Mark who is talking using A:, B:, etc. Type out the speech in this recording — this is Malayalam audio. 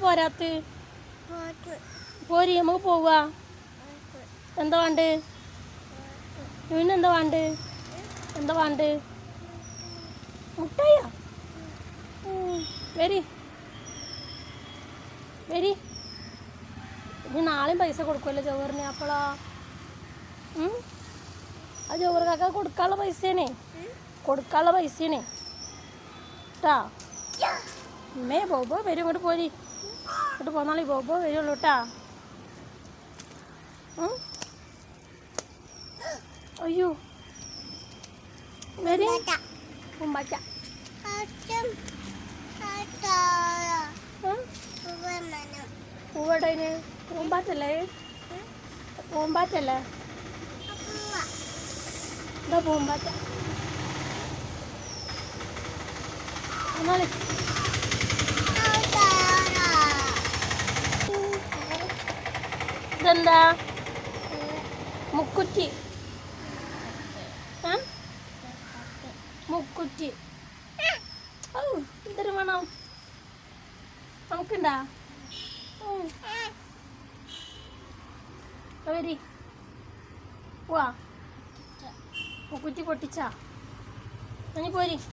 A: പോരാത്ത? പോരി, നമുക്ക് പോവുക. എന്താ വേണ്ട? എന്താ വേണ്ട? എന്താ വേണ്ട? മുട്ടായ വരി വരി. ഇനി നാളെയും പൈസ കൊടുക്കുമല്ലോ ജൗഹറിന്. അപ്പോളാ ആ ജൗഹർ കാക്ക കൊടുക്കാനുള്ള പൈസേനെ, കൊടുക്കാനുള്ള പൈസേനെ കേട്ടാ. അമ്മേ ബോബോ വരും, ഇങ്ങോട്ട് പോരി. ഇങ്ങോട്ട് പോന്നാളി, ബോബോ വരുള്ളൂ കേട്ടാ. അയ്യോ വരി. പൂമ്പാറ്റ പൂവടേന് പൂമ്പാറ്റല്ലേ? പൂമ്പാറ്റല്ലേ? എന്താ പൂമ്പാറ്റ? ഇതെന്താ? മുക്കുറ്റി. മുക്കുറ്റി. ഓ എന്തൊരു വേണം നമുക്കുണ്ടാ? വരി വാ. മുക്കുറ്റി പൊട്ടിച്ചാ? ഇനി പോരി.